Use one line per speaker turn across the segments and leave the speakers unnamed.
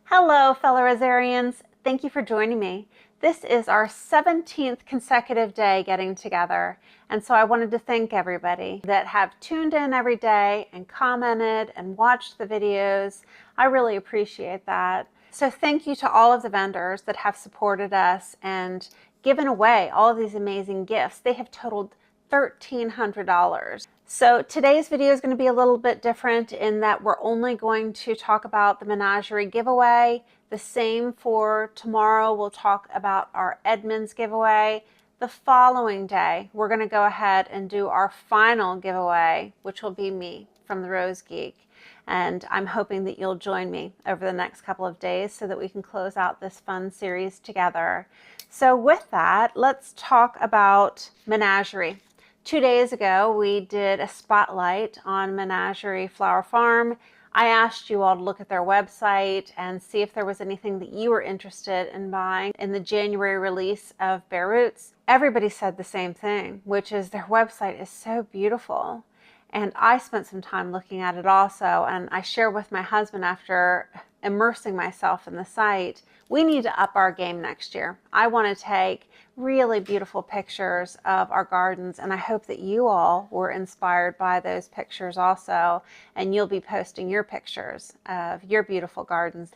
Hello, fellow Rosarians. Thank you for joining me. This is our 17th consecutive day getting together, and so I wanted to thank everybody that have tuned in every day and commented and watched the videos. I really appreciate that. So thank you to all of the vendors that have supported us and given away all of these amazing gifts. They have totaled $1,300. So today's video is going to be a little bit different in that we're only going to talk about the Menagerie giveaway. The same for tomorrow. We'll talk about our Edmonds giveaway. The following day, we're going to go ahead and do our final giveaway, which will be me from the Rose Geek. And I'm hoping that you'll join me over the next couple of days so that we can close out this fun series together. So with that, let's talk about Menagerie. 2 days ago, we did a spotlight on Menagerie Flower Farm. I asked you all to look at their website and see if there was anything that you were interested in buying in the January release of Bare Roots. Everybody said the same thing, which is their website is so beautiful. And I spent some time looking at it also, and I share with my husband after immersing myself in the site, we need to up our game next year. I want to take really beautiful pictures of our gardens, and I hope that you all were inspired by those pictures also, and you'll be posting your pictures of your beautiful gardens.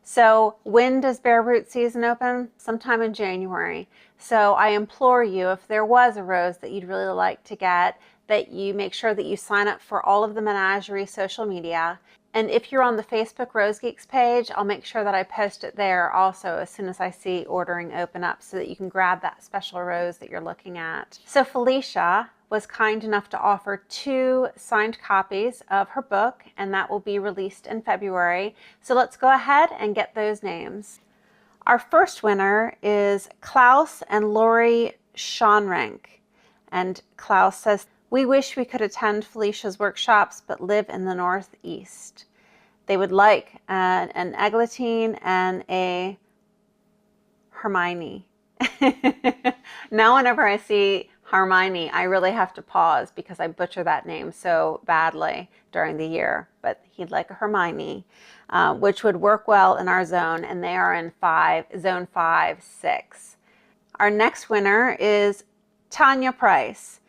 So when does Bare Root season open? Sometime in January. So I implore you, if there was a rose that you'd really like to get, that you make sure that you sign up for all of the Menagerie social media. And if you're on the Facebook Rose Geeks page, I'll make sure that I post it there also as soon as I see ordering open up so that you can grab that special rose that you're looking at. So Felicia was kind enough to offer 2 signed copies of her book, and that will be released in February. So let's go ahead and get those names. Our first winner is Klaus and Lori Schonrenk. And Klaus says, "We wish we could attend Felicia's workshops, but live in the Northeast. They would like an eglantine and a Hermione." Now whenever I see Hermione, I really have to pause because I butcher that name so badly during the year. But he'd like a Hermione, which would work well in our zone, and they are in zone 5-6. Our next winner is Tanya Price.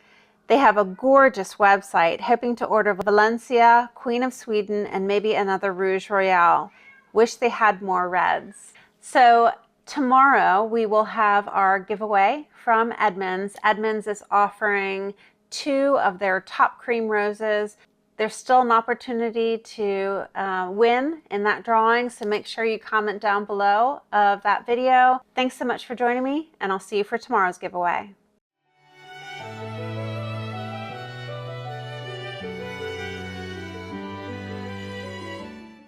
They have a gorgeous website, hoping to order Valencia, Queen of Sweden, and maybe another Rouge Royale. Wish they had more reds. So tomorrow we will have our giveaway from Edmonds. Edmonds is offering 2 of their top cream roses. There's still an opportunity to win in that drawing, so make sure you comment down below of that video. Thanks so much for joining me, and I'll see you for tomorrow's giveaway.